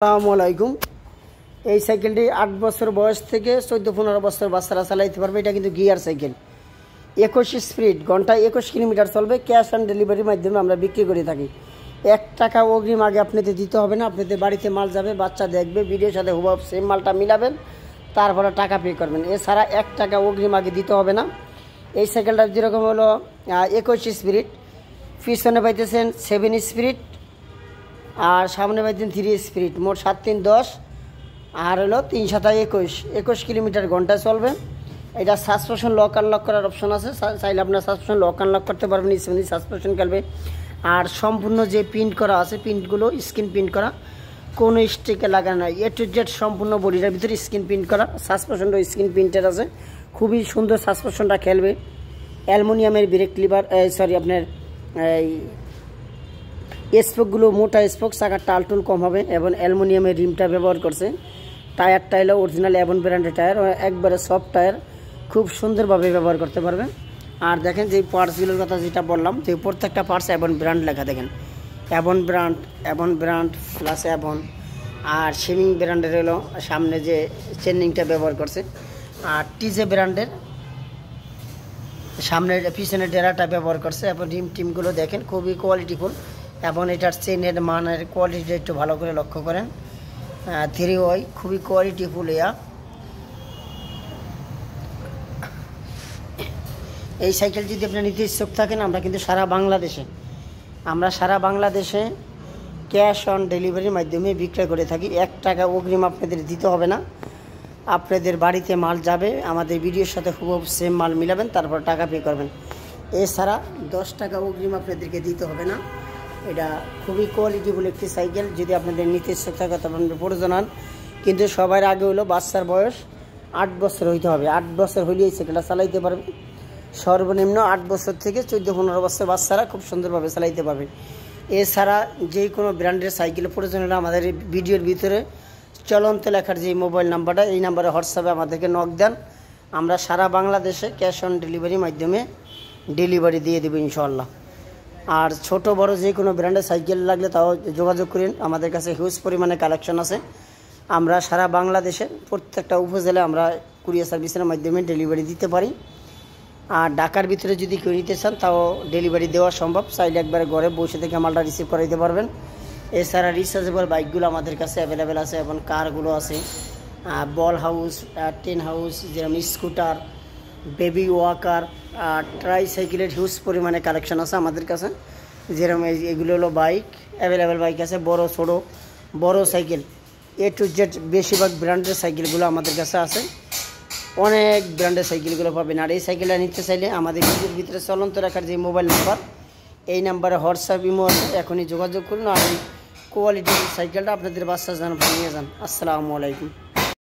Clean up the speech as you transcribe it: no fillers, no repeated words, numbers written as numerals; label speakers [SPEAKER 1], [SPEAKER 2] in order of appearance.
[SPEAKER 1] আসসালামু আলাইকুম। এই সাইকেলটি 8 বছর বয়স থেকে 14-15 বছর বাচ্চারা চালাইতে পারবে। এটা কিন্তু গিয়ার সাইকেল, 21 স্পিড, ঘন্টায় 21 কিলোমিটার চলবে। ক্যাশ অন ডেলিভারির মাধ্যমে আমরা বিক্রি করে থাকি। 1 টাকা অগ্রিম আগে আপনাদের দিতে হবে না। আপনাদের বাড়িতে মাল যাবে, বাচ্চা দেখবে, ভিডিওর সাথে হুবহু সেম মালটা মিলাবেন, তারপরে টাকা পে করবেন। এছাড়া 1 টাকা অগ্রিম আগে দিতে হবে না। এই সাইকেলটা যেরকম হলো 21 স্পিড, পিছনে পাইতেছেন 7 স্পিড, আর সামনে পাইতেন 3 স্পিড, মোট 7 3 10, আর হলো 3 7 21 কিলোমিটার ঘন্টায় চলবে। এটা সাসপেনশন লক আনলক করার অপশন আছে, চাইলে আপনার সাসপেনশন লক আনলক করতে পারবেন, স্মুথলি সাসপেনশন খেলবে। আর সম্পূর্ণ যে প্রিন্ট করা আছে, প্রিন্টগুলো স্ক্রিন প্রিন্ট করা, কোনো স্টিকে লাগানো নাই। A to Z সম্পূর্ণ বডিটার ভিতরে স্ক্রিন প্রিন্ট করা, সাসপেনশনটা স্ক্রিন প্রিন্টের আছে, খুবই সুন্দর সাসপেনশনটা খেলবে। অ্যালুমিনিয়ামের ব্রেক লিভার, আপনার স্পোকগুলো মোটা স্পোক, চাকার টালটুল কম হবে, এবং অ্যালুমিনিয়ামের রিমটা ব্যবহার করছে। টায়ারটা হলো অরিজিনাল অ্যাভন ব্র্যান্ডের টায়ার, একবারে সফট টায়ার, খুব সুন্দরভাবে ব্যবহার করতে পারবেন। আর দেখেন যে পার্টসগুলোর কথা যেটা বললাম, যে প্রত্যেকটা পার্টস অ্যাভন ব্র্যান্ড লেখা, দেখেন অ্যাভন ব্র্যান্ড প্লাস অ্যাভন। আর শেমিং ব্র্যান্ডের হলো সামনে যে চেনিংটা ব্যবহার করছে, আর টিজে ব্র্যান্ডের সামনের পিছনে ডেরাটা ব্যবহার করছে, এবং টিমগুলো দেখেন খুবই কোয়ালিটিফুল। এবং এটার চেনের মানের কোয়ালিটিটা একটু ভালো করে লক্ষ্য করেন। 3 খুবই কোয়ালিটিফুল। এই সাইকেল যদি আপনি নিতে ইচ্ছুক থাকেন, আমরা কিন্তু সারা বাংলাদেশে ক্যাশ অন ডেলিভারির মাধ্যমে বিক্রয় করে থাকি। 1 টাকা অগ্রিম আপনাদের দিতে হবে না। আপনাদের বাড়িতে মাল যাবে, আমাদের ভিডিওর সাথে হুবহু সেম মাল মিলাবেন, তারপর টাকা পে করবেন। এছাড়া 10 টাকা অগ্রিম আপনাদেরকে দিতে হবে না। এটা খুবই কোয়ালিটিফুল একটি সাইকেল। যদি আপনাদের নিতে ইচ্ছুক থাকে তবে আপনাদের প্রয়োজন হন, কিন্তু সবার আগে হলো বাচ্চার বয়স 8 বছর হইতে হবে। 8 বছর হইলে এই সাইকেলটা চালাইতে পারবে। সর্বনিম্ন 8 বছর থেকে 14-15 বছর বাচ্চারা খুব সুন্দরভাবে চালাইতে পারবে। এছাড়া যে কোনো ব্র্যান্ডের সাইকেলের প্রয়োজন হলে আমাদের এই ভিডিওর ভিতরে চলন্ত লেখার যে মোবাইল নাম্বারটা, এই নাম্বারে হোয়াটসঅ্যাপে আমাদেরকে নক দেন। আমরা সারা বাংলাদেশে ক্যাশ অন ডেলিভারির মাধ্যমে ডেলিভারি দিয়ে দেবো ইনশাআল্লাহ। আর ছোট বড় যে কোনো ব্র্যান্ডের সাইকেল লাগলে তাও যোগাযোগ করেন, আমাদের কাছে হিউজ পরিমাণে কালেকশন আছে। আমরা সারা বাংলাদেশের প্রত্যেকটা উপজেলায় আমরা কুরিয়ার সার্ভিসের মাধ্যমে ডেলিভারি দিতে পারি। আর ঢাকার ভিতরে যদি কেউ নিতে চান তাও ডেলিভারি দেওয়া সম্ভব, চাইলে একবারে ঘরে বসে থেকে মালটা রিসিভ করাইতে পারবেন। এছাড়া রিচার্জেবল বাইকগুলো আমাদের কাছে অ্যাভেলেবেল আছে, এবং কারগুলো আছে, বল হাউস, টেন হাউস, যেরকম স্কুটার, বেবি ওয়াকার, ট্রাই সাইকেলের হিউজ পরিমাণে কালেকশন আছে আমাদের কাছে। যেরকম এগুলো হলো বাইক, অ্যাভেলেবেল বাইক আছে, বড় ছোটো বড় সাইকেল, A to Z বেশিরভাগ ব্র্যান্ডের সাইকেলগুলো আমাদের কাছে আছে। অনেক ব্র্যান্ডের সাইকেলগুলো পাবেন। আর এই সাইকেলটা নিতে চাইলে আমাদের ভিডিওর ভিতরে চলন্ত রাখার যে মোবাইল নাম্বার, এই নাম্বারে হোয়াটসঅ্যাপ ইমো আছে, এখনই যোগাযোগ করুন। আর এই কোয়ালিটির সাইকেলটা আপনাদের বাচ্চা নিয়ে যান। আসসালামু আলাইকুম।